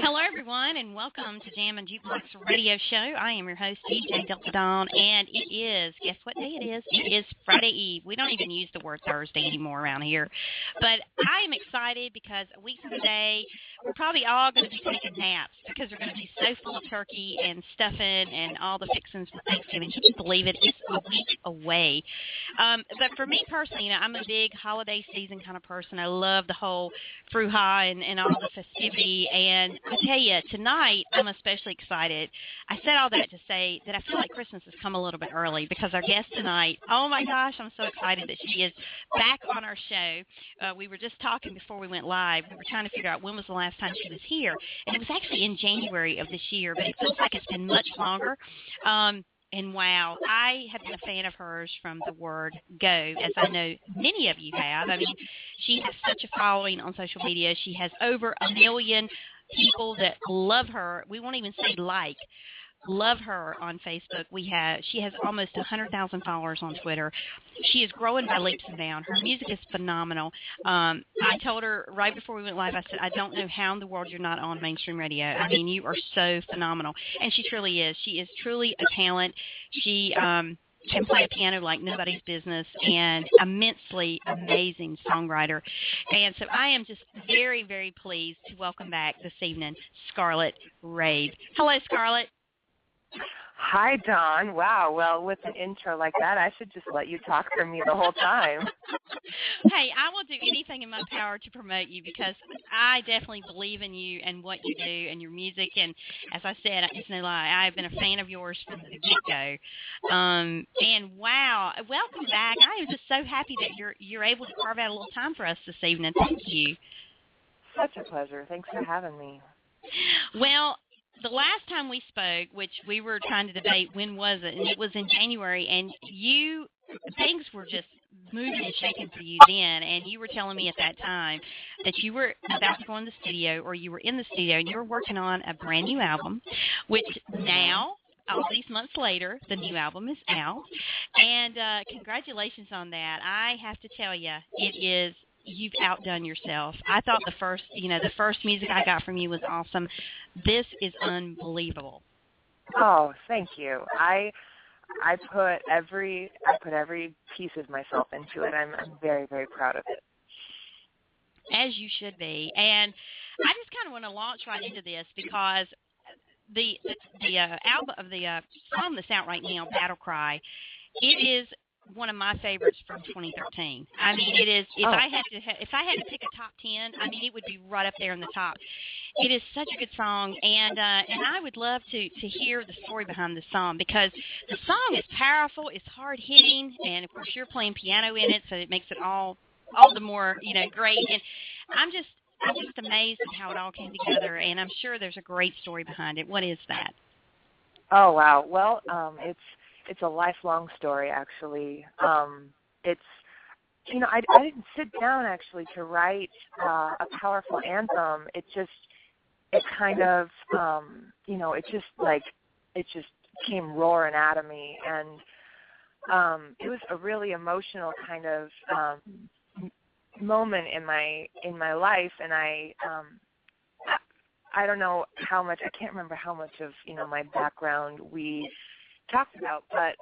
Hello, everyone, and welcome to jammin-jukebox-radio-show. I am your host, DJ Delta Dawn, and it is, guess what day it is? It is Friday Eve. We don't even use the word Thursday anymore around here. But I am excited because a week from today, we're probably all going to be taking naps because we're going to be so full of turkey and stuffing and all the fixings for Thanksgiving. Can you believe it? It's a week away. But for me personally, I'm a big holiday season kind of person. I love the whole fruha and all the festivity, and I tell you, tonight I'm especially excited. I said all that to say that I feel like Christmas has come a little bit early because our guest tonight, oh my gosh, I'm so excited that she is back on our show. We were just talking before we went live. We were trying to figure out when was the last time she was here, and it was actually in January of this year, but it feels like it's been much longer. And wow, I have been a fan of hers from the word go, as I know many of you have. I mean, she has such a following on social media. She has over 1 million people that love her. We won't even say love her on Facebook. She has almost 100,000 followers on Twitter. She is growing by leaps and bounds. Her music is phenomenal. I told her right before we went live, I said, I don't know how in the world you're not on mainstream radio. I mean, you are so phenomenal. And she truly is. She is truly a talent. She can play a piano like nobody's business, and immensely amazing songwriter. And so I am just very, very pleased to welcome back this evening Scarlett Rabe. Hello, Scarlett. Hi, Dawn. Wow. Well, with an intro like that, I should just let you talk for me the whole time. Hey, I will do anything in my power to promote you because I definitely believe in you and what you do and your music. And as I said, it's no lie, I've been a fan of yours from the get-go. And wow, welcome back. I am just so happy that you're able to carve out a little time for us this evening. Thank you. Such a pleasure. Thanks for having me. Well, the last time we spoke, which we were trying to debate when was it, and it was in January, and things were just moving and shaking for you then, and you were telling me at that time that you were about to go in the studio, or you were in the studio, and you were working on a brand new album, which now, all these months later, the new album is out, and congratulations on that. I have to tell you, you've outdone yourself. I thought the first music I got from you was awesome. This is unbelievable. Oh, thank you. I put every piece of myself into it. I'm very, very proud of it. As you should be. And I just kind of want to launch right into this because the album of the song that's out right now, Battle Cry, it is one of my favorites from 2013. I mean, it is. If I had to pick a top 10, I mean, it would be right up there in the top. It is such a good song, and I would love to hear the story behind the song because the song is powerful, it's hard hitting, and of course you're playing piano in it, so it makes it all the more great. And I'm just amazed at how it all came together, and I'm sure there's a great story behind it. What is that? Oh wow. Well, it's a lifelong story, actually. I didn't sit down actually to write a powerful anthem. It kind of, it just came roaring out of me, and it was a really emotional kind of moment in my life, and I don't know how much. I can't remember how much of my background we talked about, but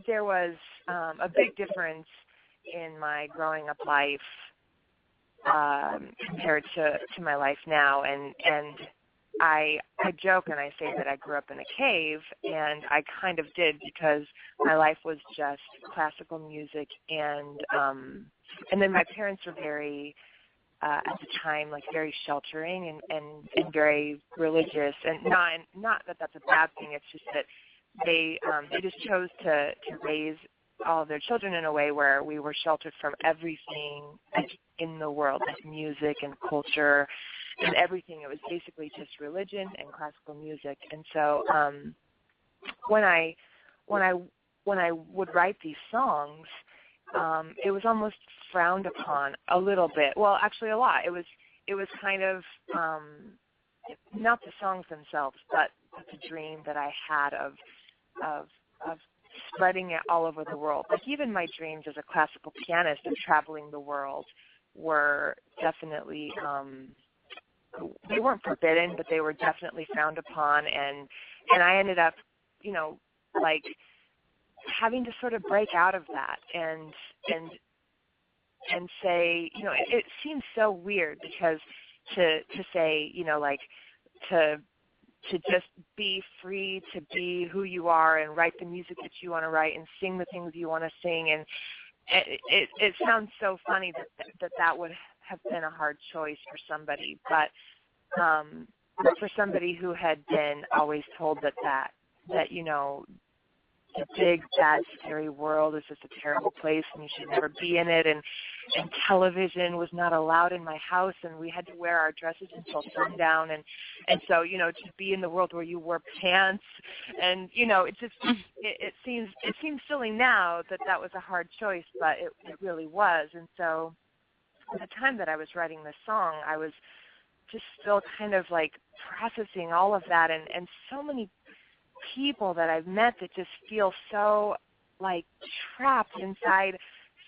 there was a big difference in my growing up life compared to my life now, and I joke and I say that I grew up in a cave, and I kind of did because my life was just classical music, and then my parents were very at the time, like very sheltering and very religious, and not that that's a bad thing. It's just that they just chose to raise all of their children in a way where we were sheltered from everything in the world, like music and culture and everything. It was basically just religion and classical music. And so when I would write these songs, it was almost frowned upon a little bit. Well, actually a lot. It was kind of not the songs themselves, but the dream that I had of spreading it all over the world. Like even my dreams as a classical pianist of traveling the world were definitely they they weren't forbidden, but they were definitely frowned upon, and I ended up, you know, like having to sort of break out of that and say, you know, it seems so weird because to say, you know, like to just be free to be who you are and write the music that you want to write and sing the things you want to sing, and it sounds so funny that would have been a hard choice for somebody, but for somebody who had been always told that you know, the big, bad, scary world is just a terrible place and you should never be in it, and television was not allowed in my house, and we had to wear our dresses until sundown, and so, you know, to be in the world where you wore pants, and, you know, it seems silly now that was a hard choice, but it really was. And so at the time that I was writing this song, I was just still kind of like processing all of that, and so many people that I've met that just feel so like trapped inside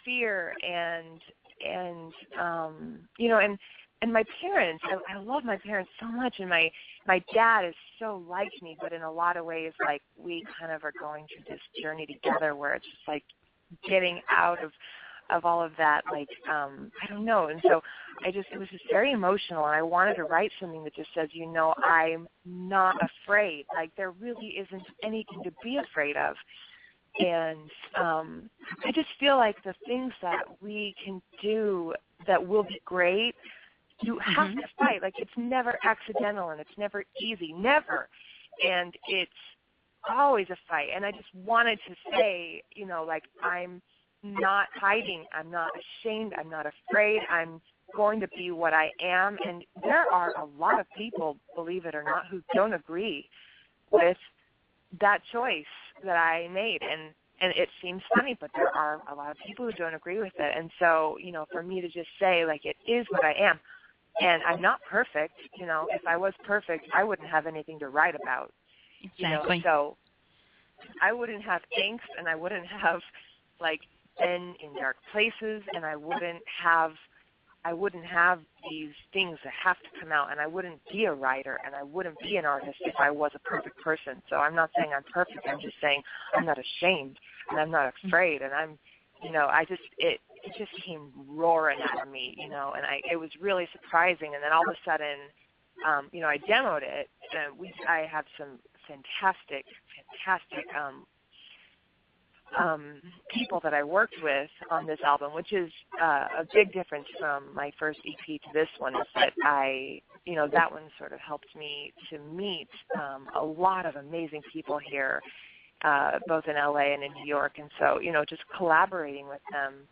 fear and you know, and my parents, I love my parents so much, and my dad is so like me, but in a lot of ways, like, we kind of are going through this journey together where it's just like getting out of all of that, like, I don't know. And so it was just very emotional, and I wanted to write something that just says, you know, I'm not afraid. Like, there really isn't anything to be afraid of. And I just feel like the things that we can do that will be great, you have to fight. Like, it's never accidental, and it's never easy, never. And it's always a fight. And I just wanted to say, you know, like, I'm not hiding, I'm not ashamed, I'm not afraid, I'm going to be what I am. And there are a lot of people, believe it or not, who don't agree with that choice that I made. And it seems funny, but there are a lot of people who don't agree with it. And so, you know, for me to just say, like, it is what I am. And I'm not perfect. You know, if I was perfect, I wouldn't have anything to write about. Exactly. You know, so I wouldn't have angst, and I wouldn't have, like, been in dark places, and I wouldn't have these things that have to come out, and I wouldn't be a writer, and I wouldn't be an artist if I was a perfect person. So I'm not saying I'm perfect. I'm just saying I'm not ashamed, and I'm not afraid, and I'm, you know, it just came roaring out of me, you know, and it was really surprising. And then all of a sudden, you know, I demoed it, and I have some fantastic people that I worked with on this album, which is a big difference from my first EP to this one, is that you know, that one sort of helped me to meet a lot of amazing people here, both in LA and in New York. And so, you know, just collaborating with them,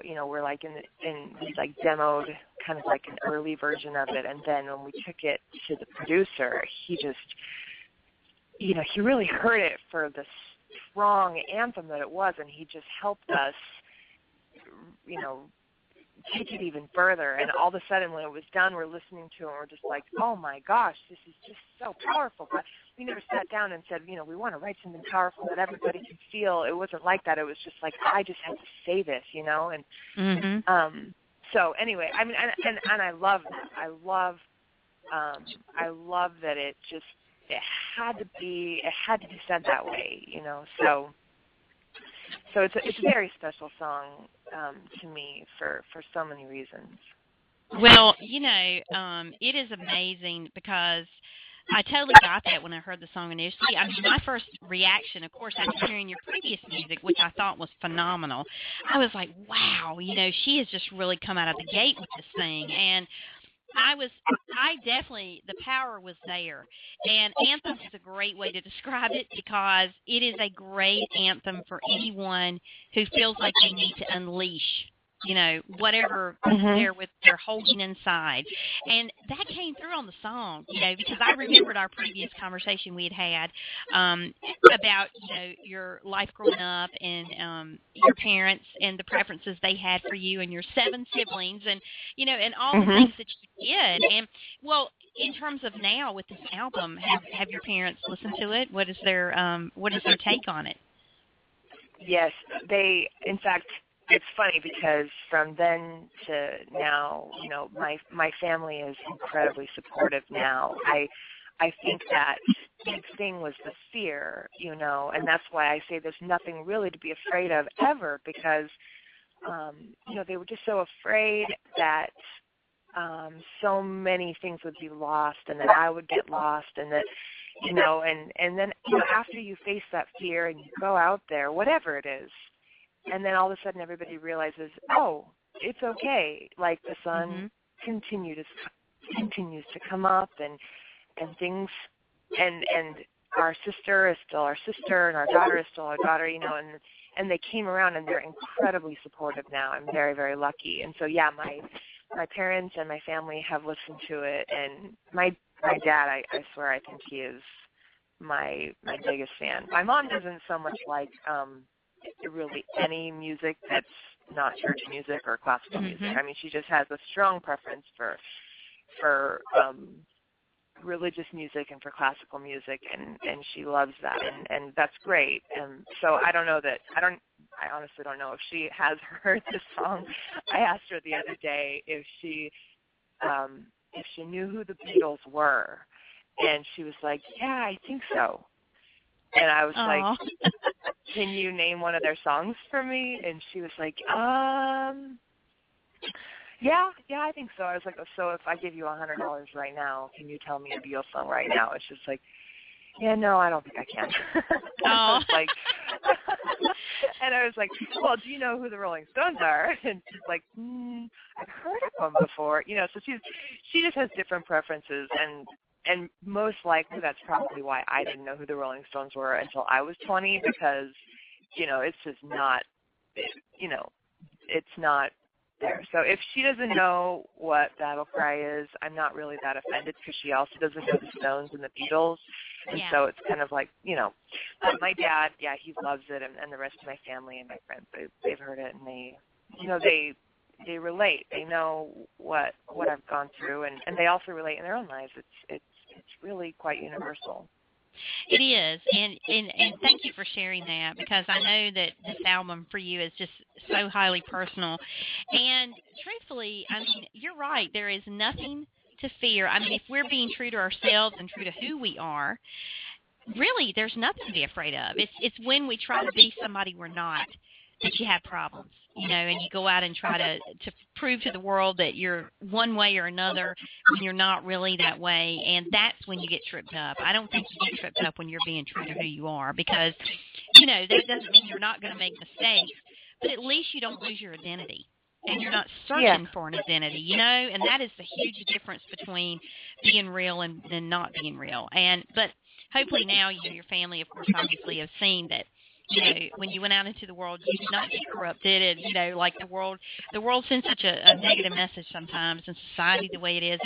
you know, we're like we like demoed kind of like an early version of it, and then when we took it to the producer, he just, you know, he really heard it for the strong anthem that it was, and he just helped us, you know, take it even further. And all of a sudden, when it was done, we're listening to it, and we're just like, oh my gosh, this is just so powerful. But we never sat down and said, you know, we want to write something powerful that everybody can feel. It wasn't like that. It was just like, I just had to say this, you know. And so anyway, I mean, and I love that. I love that it had to be said that way, you know. So it's a very special song to me for so many reasons. Well, you know, it is amazing because I totally got that when I heard the song initially. I mean, my first reaction, of course, after hearing your previous music, which I thought was phenomenal, I was like, wow, you know, she has just really come out of the gate with this thing. And I definitely, the power was there. And anthem is a great way to describe it because it is a great anthem for anyone who feels like they need to unleash, you know, whatever they're holding inside. And that came through on the song, you know, because I remembered our previous conversation we had about, you know, your life growing up and your parents and the preferences they had for you and your 7 siblings and, you know, and all the things that you did. And, well, in terms of now with this album, have your parents listened to it? What is their take on it? Yes, they, in fact, it's funny because from then to now, you know, my family is incredibly supportive now. I think that big thing was the fear, you know, and that's why I say there's nothing really to be afraid of ever, because, you know, they were just so afraid that so many things would be lost and that I would get lost, and that, you know, and then, you know, after you face that fear and you go out there, whatever it is, and then all of a sudden everybody realizes, oh, it's okay. Like the sun continues to come up, and things, and our sister is still our sister, and our daughter is still our daughter, you know, and they came around, and they're incredibly supportive now. I'm very, very lucky. And so, yeah, my parents and my family have listened to it, and my dad, I swear, I think he is my biggest fan. My mom doesn't so much like really any music that's not church music or classical music. I mean, she just has a strong preference for religious music and for classical music, and she loves that, and that's great. And so I honestly don't know if she has heard this song. I asked her the other day if she knew who the Beatles were, and she was like, yeah, I think so. And I was like, can you name one of their songs for me? And she was like, yeah, I think so. I was like, so if I give you $100 right now, can you tell me a Beatles song right now? It's just like, yeah, no, I don't think I can. I was like, and I was like, well, do you know who the Rolling Stones are? And she's like, I've heard of them before. You know, so she just has different preferences, and most likely that's probably why I didn't know who the Rolling Stones were until I was 20, because, you know, it's just not, you know, it's not there. So if she doesn't know what Battle Cry is, I'm not really that offended, because she also doesn't know the Stones and the Beatles. And so it's kind of like, you know, my dad, yeah, he loves it, and the rest of my family and my friends, they've heard it, and they, you know, they relate. They know what I've gone through, and they also relate in their own lives. It's really quite universal. It is, and thank you for sharing that, because I know that this album for you is just so highly personal. And truthfully, I mean, you're right. There is nothing to fear. I mean, if we're being true to ourselves and true to who we are, really, there's nothing to be afraid of. It's when we try to be somebody we're not that you have problems, you know, and you go out and try to prove to the world that you're one way or another when you're not really that way, and that's when you get tripped up. I don't think you get tripped up when you're being true to who you are, because, you know, that doesn't mean you're not going to make mistakes, but at least you don't lose your identity, and you're not searching for an identity, you know, and that is the huge difference between being real and not being real. But hopefully now you and your family, of course, obviously have seen that, you know, when you went out into the world, you did not get corrupted, and, you know, like the world sends such a negative message sometimes, and society the way it is,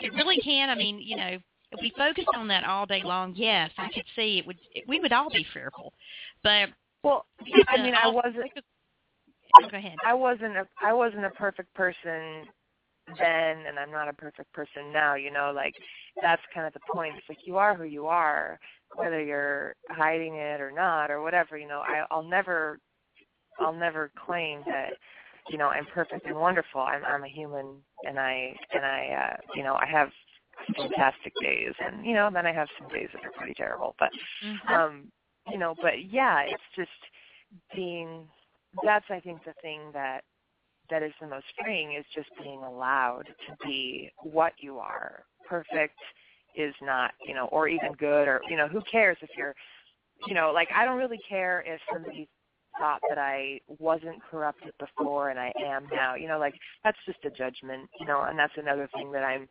it really can. I mean, you know, if we focused on that all day long, yes, I could see we would all be fearful. But well, I mean, I wasn't. Go ahead. I wasn't a perfect person then, and I'm not a perfect person now. You know, like that's kind of the point. It's like you are who you are, whether you're hiding it or not or whatever. You know, I'll never claim that, you know, I'm perfect and wonderful. I'm a human, and I you know, I have fantastic days, and, you know, then I have some days that are pretty terrible. But you know, but yeah, it's just being. That's, I think, the thing that is the most freeing, is just being allowed to be what you are. Perfect is not, you know, or even good, or, you know, who cares if you're, you know, like, I don't really care if somebody thought that I wasn't corrupted before and I am now, you know, like, that's just a judgment, you know, and that's another thing that I'm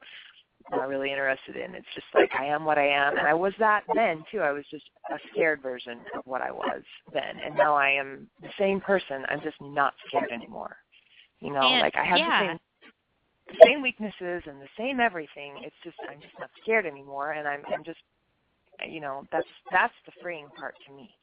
not really interested in. It's just like, I am what I am, and I was that then, too. I was just a scared version of what I was then, and now I am the same person. I'm just not scared anymore. You know, and, like, I have the same weaknesses and the same everything. It's just, I'm just not scared anymore, and I'm just, you know, that's the freeing part to me.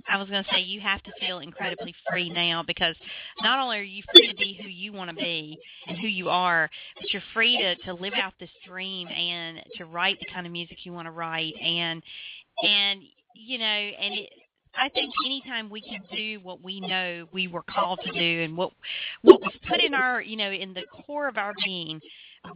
I was going to say, you have to feel incredibly free now, because not only are you free to be who you want to be and who you are, but you're free to live out this dream and to write the kind of music you want to write, and you know, and I think anytime we can do what we know we were called to do and what was put in our, in the core of our being,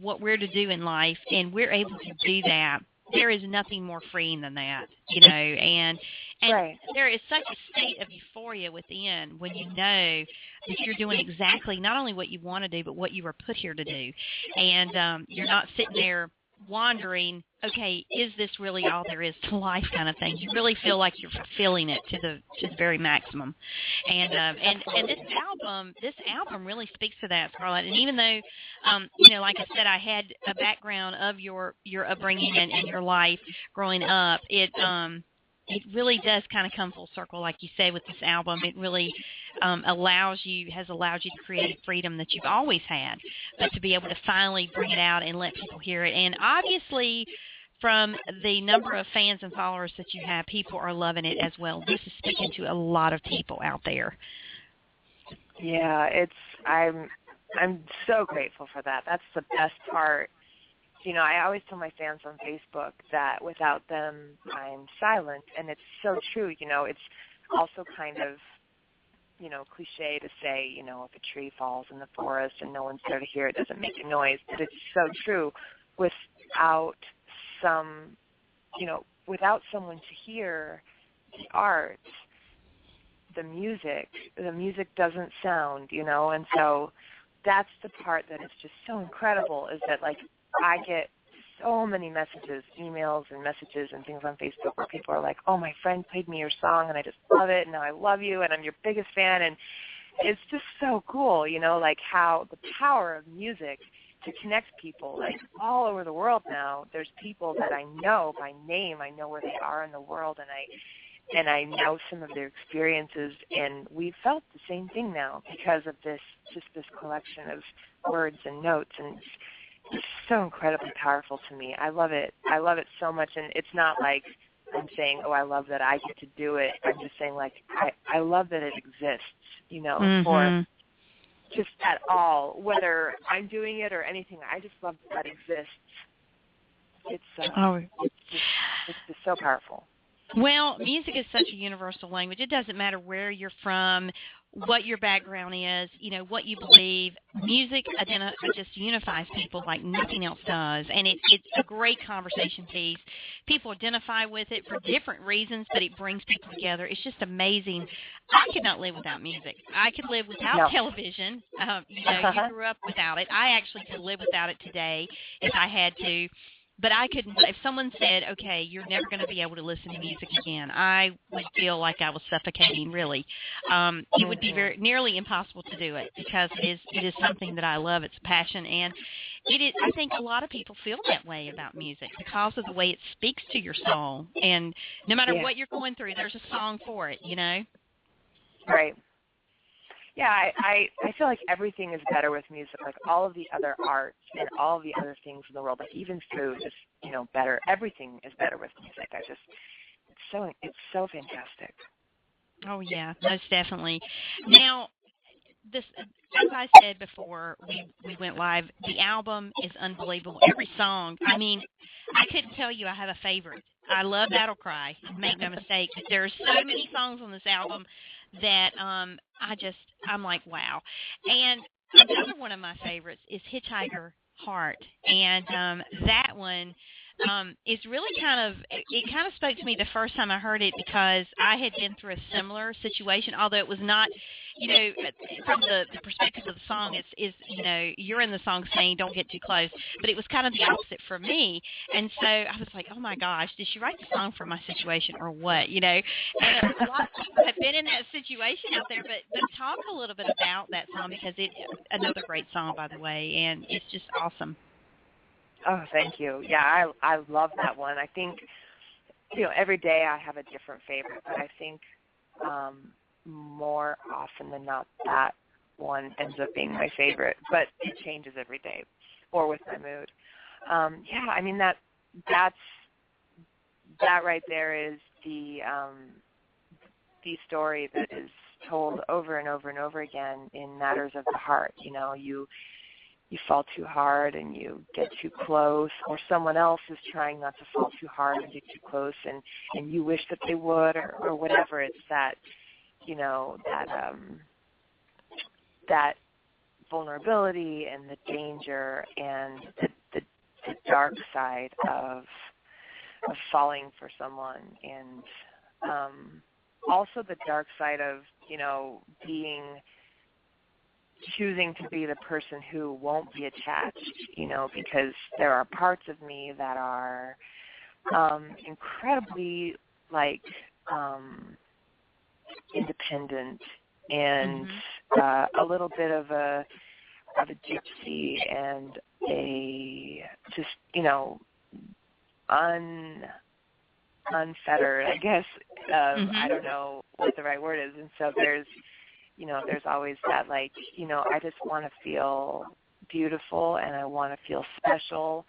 what we're to do in life, and we're able to do that, there is nothing more freeing than that, and right. there is such a state of euphoria within when you know that you're doing exactly not only what you want to do, but what you were put here to do. And you're not sitting there wondering, okay, is this really all there is to life kind of thing. You really feel like you're fulfilling it to the very maximum. And this album really speaks to that, Scarlett. And even though, like I said, I had a background of your upbringing and your life growing up, it really does kind of come full circle, like you say, with this album. It really has allowed you to create freedom that you've always had, but to be able to finally bring it out and let people hear it. And obviously, from the number of fans and followers that you have, people are loving it as well. This is speaking to a lot of people out there. Yeah, I'm so grateful for that. That's the best part. I always tell my fans on Facebook that without them, I'm silent, and it's so true. It's also kind of, cliche to say, if a tree falls in the forest and no one's there to hear it, doesn't make a noise, but it's so true. Without someone to hear the art, the music doesn't sound, and so that's the part that is just so incredible, is that, like, I get so many messages, emails and messages and things on Facebook where people are like, oh, my friend played me your song and I just love it, and now I love you and I'm your biggest fan, and it's just so cool, like how the power of music to connect people, like, all over the world now. There's people that I know by name. I know where they are in the world, and I know some of their experiences, and we felt the same thing now because of this collection of words and notes, and it's so incredibly powerful to me. I love it. I love it so much, and it's not like I'm saying, oh, I love that I get to do it. I'm just saying, like, I love that it exists, for just at all, whether I'm doing it or anything. I just love that it exists. It's just so powerful. Well, music is such a universal language. It doesn't matter where you're from, what your background is, what you believe. Music just unifies people like nothing else does, and it's a great conversation piece. People identify with it for different reasons, but it brings people together. It's just amazing. I could not live without music. I could live without television. You grew up without it. I actually could live without it today if I had to. But I couldn't. If someone said, okay, you're never going to be able to listen to music again, I would feel like I was suffocating, really. It would be nearly impossible to do it because it is something that I love. It's a passion. And it is. I think a lot of people feel that way about music because of the way it speaks to your soul. And no matter what you're going through, there's a song for it, Right. Yeah, I feel like everything is better with music. Like, all of the other arts and all of the other things in the world, like even food is, better. Everything is better with music. It's so fantastic. Oh yeah, most definitely. Now, as I said before we went live, the album is unbelievable. Every song. I mean, I couldn't tell you I have a favorite. I love Battle Cry. Make no mistake. But there are so many songs on this album that I'm like, wow. And another one of my favorites is Hitchhiker Heart, and that one is really it kind of spoke to me the first time I heard it because I had been through a similar situation, although it was not, from the perspective of the song, is you're in the song saying don't get too close, but it was kind of the opposite for me, and so I was like, oh my gosh, did she write the song for my situation or what, And a lot of people have been in that situation out there, but talk a little bit about that song because it's another great song, by the way, and it's just awesome. Oh, thank you. Yeah, I love that one. I think, every day I have a different favorite, but I think more often than not that one ends up being my favorite, but it changes every day or with my mood. I mean, that right there is the story that is told over and over and over again in Matters of the Heart. you fall too hard and you get too close, or someone else is trying not to fall too hard and get too close, and you wish that they would, or whatever. It's that, that vulnerability and the danger and the dark side of falling for someone, and also the dark side of, choosing to be the person who won't be attached, because there are parts of me that are incredibly, independent and a little bit of a gypsy and a just, unfettered, I guess. I don't know what the right word is. And so there's always that, I just want to feel beautiful and I want to feel special.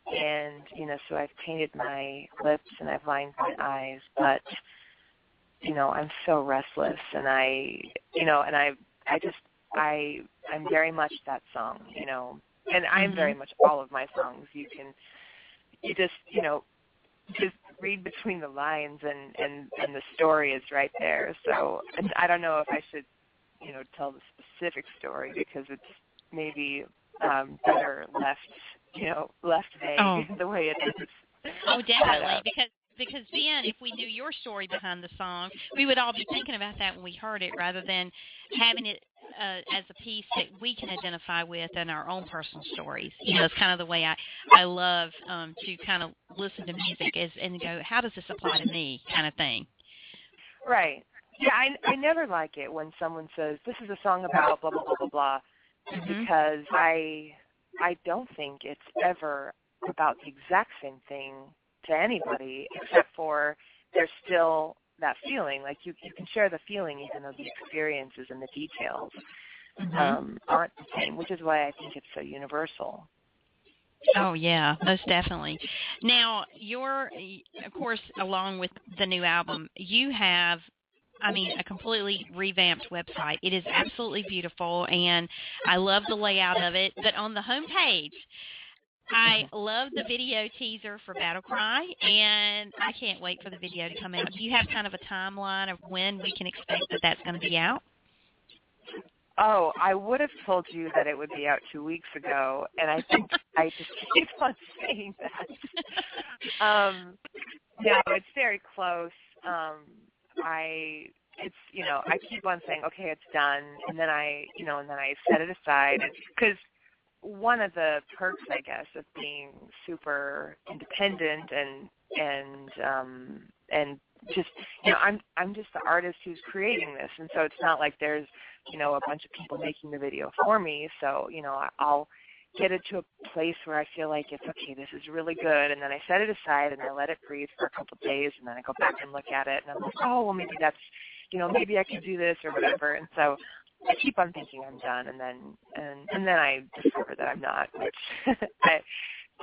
And, so I've painted my lips and I've lined my eyes, but, I'm so restless, and I'm very much that song, and I'm very much all of my songs. You just read between the lines, and the story is right there. So, and I don't know if I should, tell the specific story, because it's maybe better left vague the way it is. Oh, definitely, because then if we knew your story behind the song, we would all be thinking about that when we heard it, rather than having it as a piece that we can identify with in our own personal stories. It's kind of the way I love to kind of listen to music and go, how does this apply to me, kind of thing. Right. Yeah, I never like it when someone says, this is a song about blah, blah, blah, blah, blah, because I don't think it's ever about the exact same thing to anybody, except for there's still that feeling. Like you can share the feeling, even though the experiences and the details aren't the same, which is why I think it's so universal. Oh, yeah, most definitely. Now, of course, along with the new album, you have, a completely revamped website. It is absolutely beautiful, and I love the layout of it. But on the homepage, I love the video teaser for Battle Cry, and I can't wait for the video to come out. Do you have kind of a timeline of when we can expect that that's going to be out? Oh, I would have told you that it would be out 2 weeks ago, and I think I just keep on saying that. No, it's very close. I keep on saying, okay, it's done, and then I set it aside, because one of the perks, I guess, of being super independent and just, I'm just the artist who's creating this, and so it's not like there's, a bunch of people making the video for me. So, I'll get it to a place where I feel like it's okay, this is really good, and then I set it aside and I let it breathe for a couple of days, and then I go back and look at it, and I'm like, oh, well, maybe that's, maybe I could do this or whatever. And so I keep on thinking I'm done, and then I discover that I'm not, which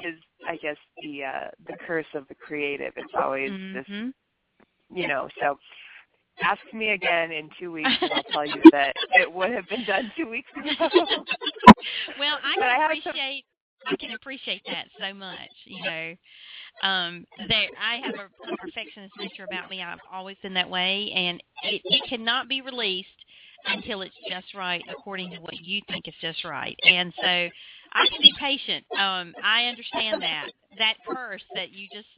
is, I guess, the curse of the creative. It's always this, so ask me again in 2 weeks, and I'll tell you that it would have been done 2 weeks ago. Well, I can appreciate that so much. I have a perfectionist nature about me. I've always been that way, and it cannot be released until it's just right, according to what you think is just right. And so I can be patient. I understand that curse that you just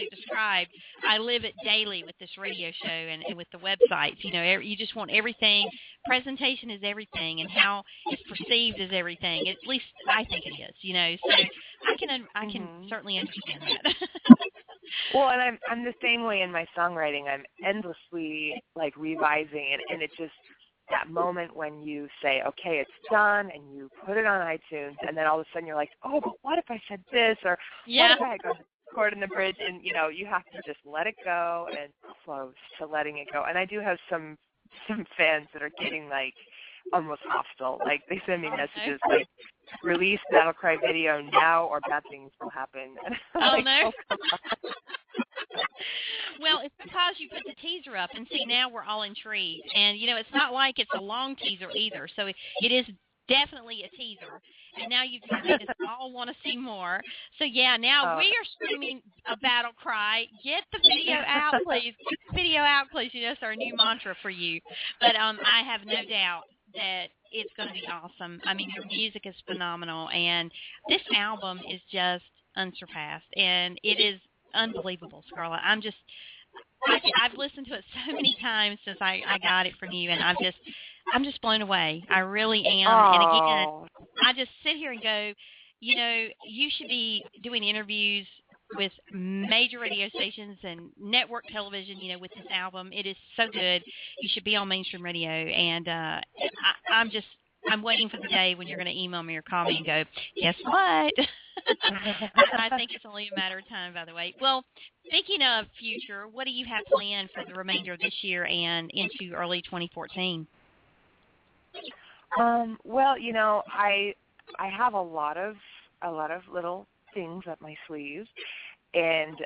described. I live it daily with this radio show and with the websites. You just want everything. Presentation is everything, and how it's perceived is everything. At least I think it is. So I can certainly understand that. Well, and I'm the same way in my songwriting. I'm endlessly revising, and it just, that moment when you say, okay, it's done, and you put it on iTunes, and then all of a sudden you're like, oh, but what if I said this, or what if I had gone to chord in the bridge, and you have to just let it go and close to letting it go. And I do have some fans that are getting almost hostile. They send me messages release Battle Cry video now, or bad things will happen. Oh, no. Well, it's because you put the teaser up, and see, now we're all intrigued. And, it's not like it's a long teaser either. So it is definitely a teaser. And now you've made us all want to see more. So, yeah, now we are screaming a battle cry. Get the video out, please. Get the video out, please. You know, it's our new mantra for you. But I have no doubt that it's going to be awesome. I mean, your music is phenomenal, and this album is just unsurpassed, and it is unbelievable, Scarlett. I've listened to it so many times since I got it from you, and I'm just blown away. I really am. Oh. And again, I just sit here and go, you know, you should be doing interviews with major radio stations and network television, you know, with this album. It is so good. You should be on mainstream radio. And I'm waiting for the day when you're going to email me or call me and go, guess what? I think it's only a matter of time, by the way. Well, speaking of future, what do you have planned for the remainder of this year and into early 2014? Well, you know, I have a lot of little things up my sleeves, and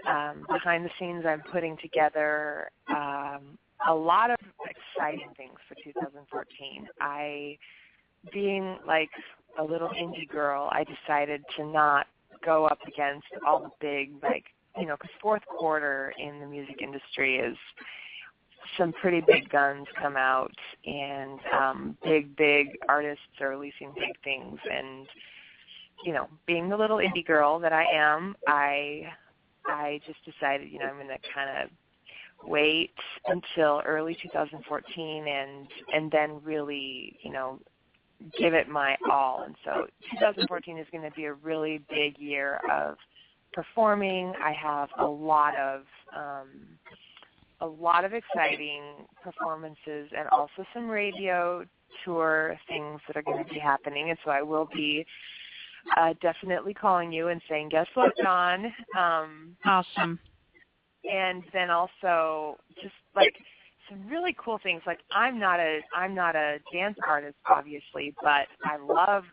behind the scenes I'm putting together a lot of exciting things for 2014. Being like a little indie girl, I decided to not go up against all the big, like, you know, because fourth quarter in the music industry is some pretty big guns come out, and big artists are releasing big things. And, you know, being the little indie girl that I am, I just decided, you know, I'm going to kind of wait until early 2014 and then really, you know, give it my all. And so 2014 is going to be a really big year of performing. I have a lot of exciting performances and also some radio tour things that are going to be happening. And so I will be definitely calling you and saying, guess what, Dawn? Awesome. And then also just like some really cool things. Like I'm not a dance artist, obviously, but I love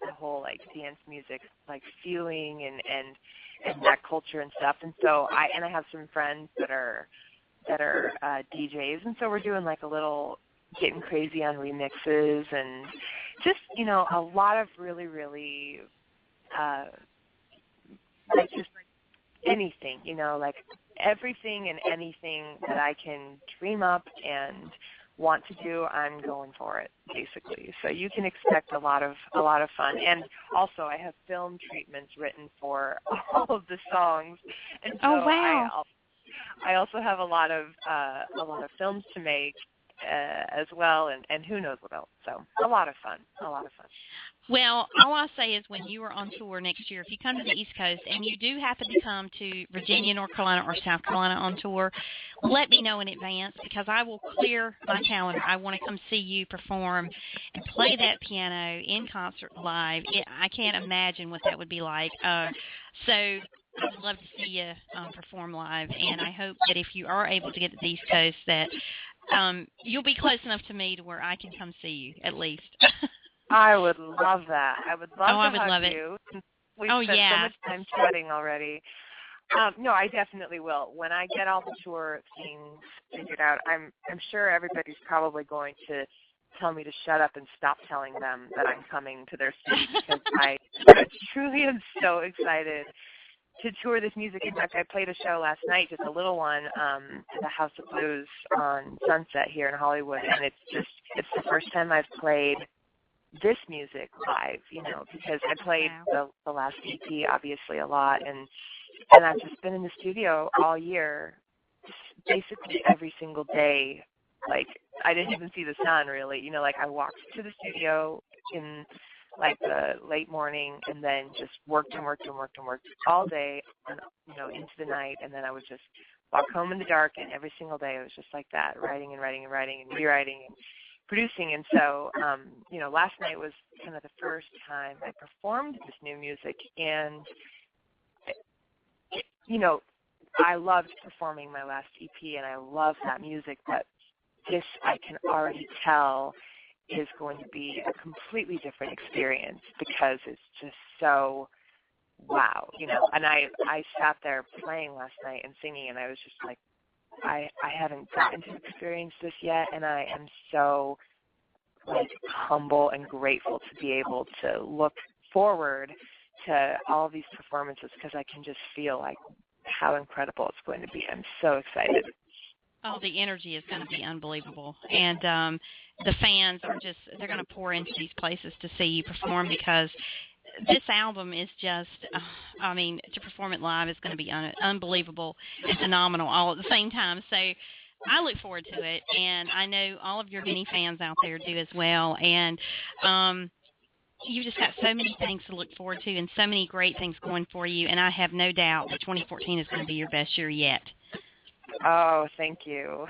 the whole like dance music, like feeling and that culture and stuff. And so I have some friends that are DJs, and so we're doing like a little getting crazy on remixes and just, you know, a lot of really like just anything, you know, like everything and anything that I can dream up and want to do, I'm going for it, basically. So you can expect a lot of fun. And also I have film treatments written for all of the songs. And so wow. I also have a lot of films to make as well, and who knows what else. So a lot of fun. Well, all I'll say is when you are on tour next year, if you come to the East Coast and you do happen to come to Virginia, North Carolina, or South Carolina on tour, let me know in advance because I will clear my calendar. I want to come see you perform and play that piano in concert live. I can't imagine what that would be like. So I'd love to see you perform live, and I hope that if you are able to get to the East Coast that you'll be close enough to me to where I can come see you, at least. I would love that. I would love to hug love you. We've spent so much time chatting already. No, I definitely will. When I get all the tour things figured out, I'm sure everybody's probably going to tell me to shut up and stop telling them that I'm coming to their city because I truly am so excited to tour this music. In fact, I played a show last night, just a little one, at the House of Blues on Sunset here in Hollywood, and it's the first time I've played this music live, you know, because I played the last EP obviously a lot, and I've just been in the studio all year, basically every single day. Like I didn't even see the sun really, you know, like I walked to the studio in like the late morning and then just worked all day and, you know, into the night, and then I would just walk home in the dark, and every single day it was just like that, writing and rewriting and producing. And so, you know, last night was kind of the first time I performed this new music, and, you know, I loved performing my last EP, and I love that music, but this I can already tell is going to be a completely different experience because it's just so wow, you know. And I sat there playing last night and singing, and I was just like, I haven't gotten to experience this yet, and I am so like humble and grateful to be able to look forward to all these performances, because I can just feel like how incredible it's going to be. I'm so excited. Oh, the energy is going to be unbelievable. And the fans are just, they're going to pour into these places to see you perform, because this album is just, I mean, to perform it live is going to be unbelievable and phenomenal all at the same time. So I look forward to it, and I know all of your many fans out there do as well. And you've just got so many things to look forward to and so many great things going for you, and I have no doubt that 2014 is going to be your best year yet. Oh, thank you.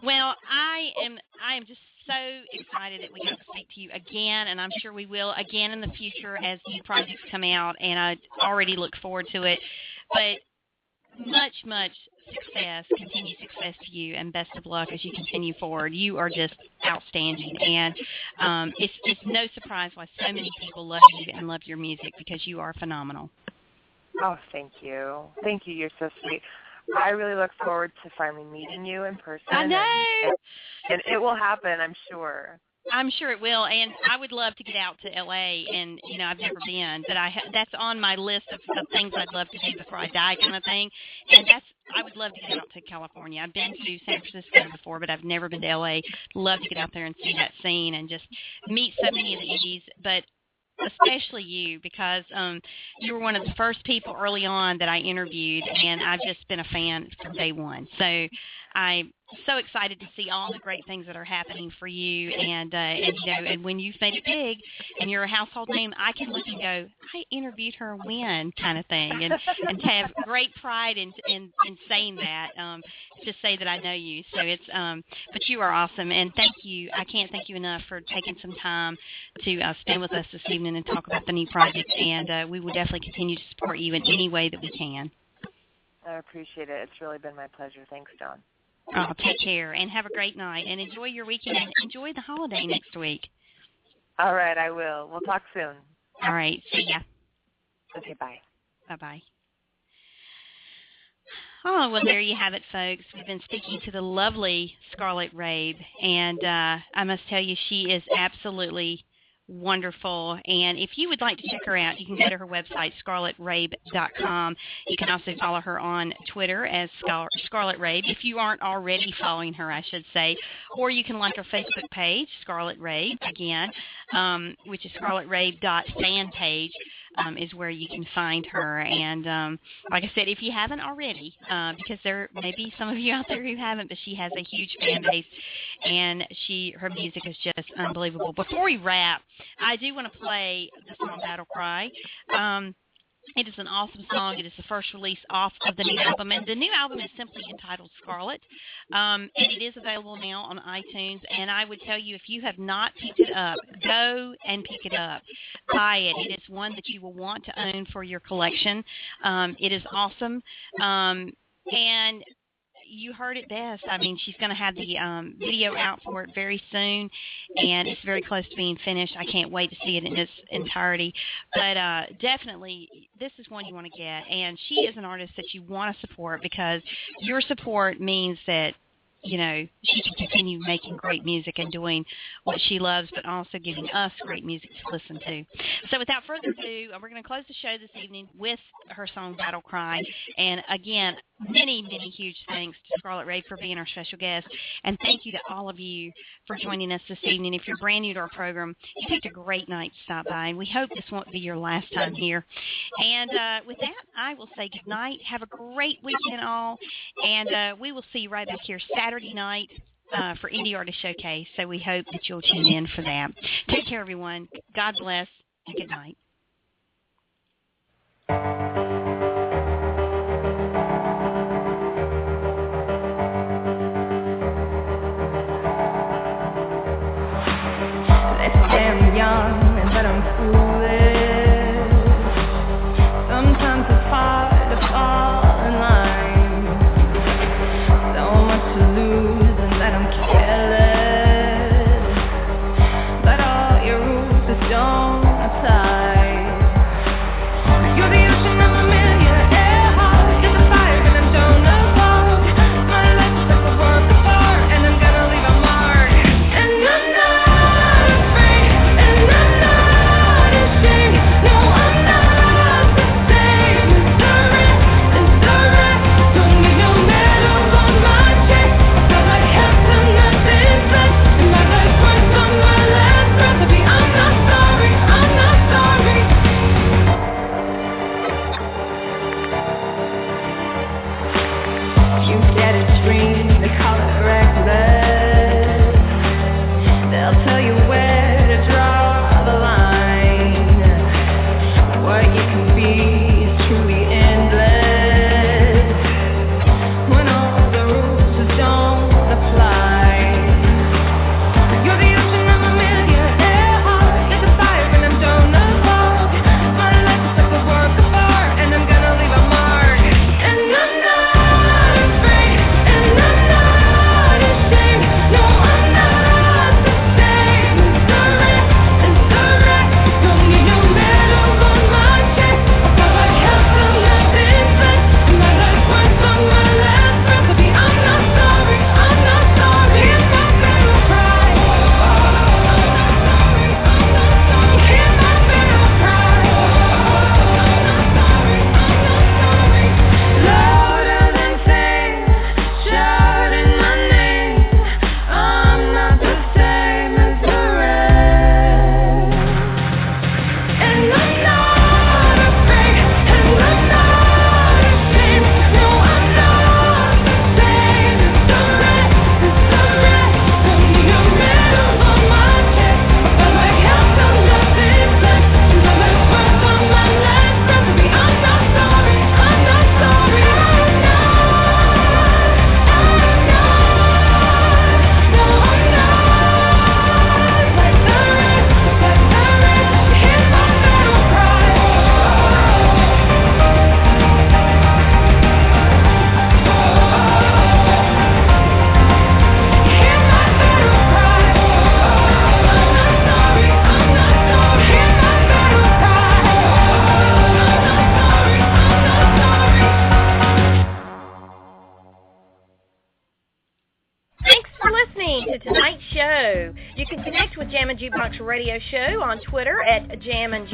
Well, I am just so excited that we got to speak to you again, and I'm sure we will again in the future as new projects come out, and I already look forward to it. But much, much success, continued success to you, and best of luck as you continue forward. You are just outstanding, and it's no surprise why so many people love you and love your music, because you are phenomenal. Oh, thank you. Thank you. You're so sweet. I really look forward to finally meeting you in person. I know. And it will happen, I'm sure. I'm sure it will, and I would love to get out to L.A., and, you know, I've never been, but that's on my list of things I'd love to do before I die kind of thing, and I would love to get out to California. I've been to San Francisco before, but I've never been to L.A. Love to get out there and see that scene and just meet so many of the indies, but especially you, because you were one of the first people early on that I interviewed, and I've just been a fan from day one. So I'm so excited to see all the great things that are happening for you, and you know, and when you've made it big and you're a household name, I can look and go, I interviewed her when, kind of thing, and to have great pride in saying that, to say that I know you. So it's but you are awesome, and thank you. I can't thank you enough for taking some time to spend with us this evening and talk about the new project, and we will definitely continue to support you in any way that we can. I appreciate it. It's really been my pleasure. Thanks, Dawn. Oh, take care, and have a great night, and enjoy your weekend, and enjoy the holiday next week. All right, I will. We'll talk soon. All right, see ya. Okay, bye. Bye-bye. Oh, well, there you have it, folks. We've been speaking to the lovely Scarlett Rabe, and I must tell you, she is absolutely wonderful. And if you would like to check her out, you can go to her website, scarlettrabe.com. You can also follow her on Twitter as Scarlett Rabe, if you aren't already following her, I should say. Or you can like her Facebook page, Scarlett Rabe, again, which is scarlettrabe.fanpage. Is where you can find her. And like I said, if you haven't already, because there may be some of you out there who haven't, but she has a huge fan base, and her music is just unbelievable. Before we wrap, I do want to play the song Battle Cry. It is an awesome song. It is the first release off of the new album, and the new album is simply entitled Scarlett, and it is available now on iTunes. And I would tell you, if you have not picked it up, go and pick it up. Buy it. It is one that you will want to own for your collection. It is awesome, and you heard it best. I mean, she's going to have the video out for it very soon, and it's very close to being finished. I can't wait to see it in its entirety. But definitely, this is one you want to get. And she is an artist that you want to support, because your support means that, you know, she can continue making great music and doing what she loves, but also giving us great music to listen to. So without further ado, we're going to close the show this evening with her song Battle Cry. And again, many, many huge thanks to Scarlett Rabe for being our special guest. And thank you to all of you for joining us this evening. If you're brand new to our program, you picked a great night to stop by, and we hope this won't be your last time here. And with that, I will say good night. Have a great weekend all, and we will see you right back here Saturday night for Indie Artist Showcase. So we hope that you'll tune in for that. Take care, everyone. God bless, and good night. I'm young and that I'm foolish. Sometimes it's hard to fall in line. So much to lose and that I'm careless. But all your rules just don't apply. show. You can connect with Jammin' Jukebox Radio Show on Twitter at Jammin'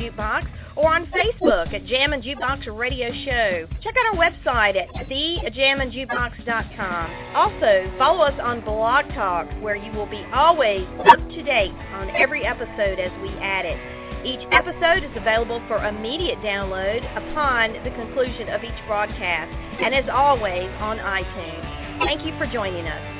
or on Facebook at Jammin' Jukebox Radio Show. Check out our website at thejamminjukebox.com. Also, follow us on Blog Talk, where you will be always up to date on every episode as we add it. Each episode is available for immediate download upon the conclusion of each broadcast, and as always, on iTunes. Thank you for joining us.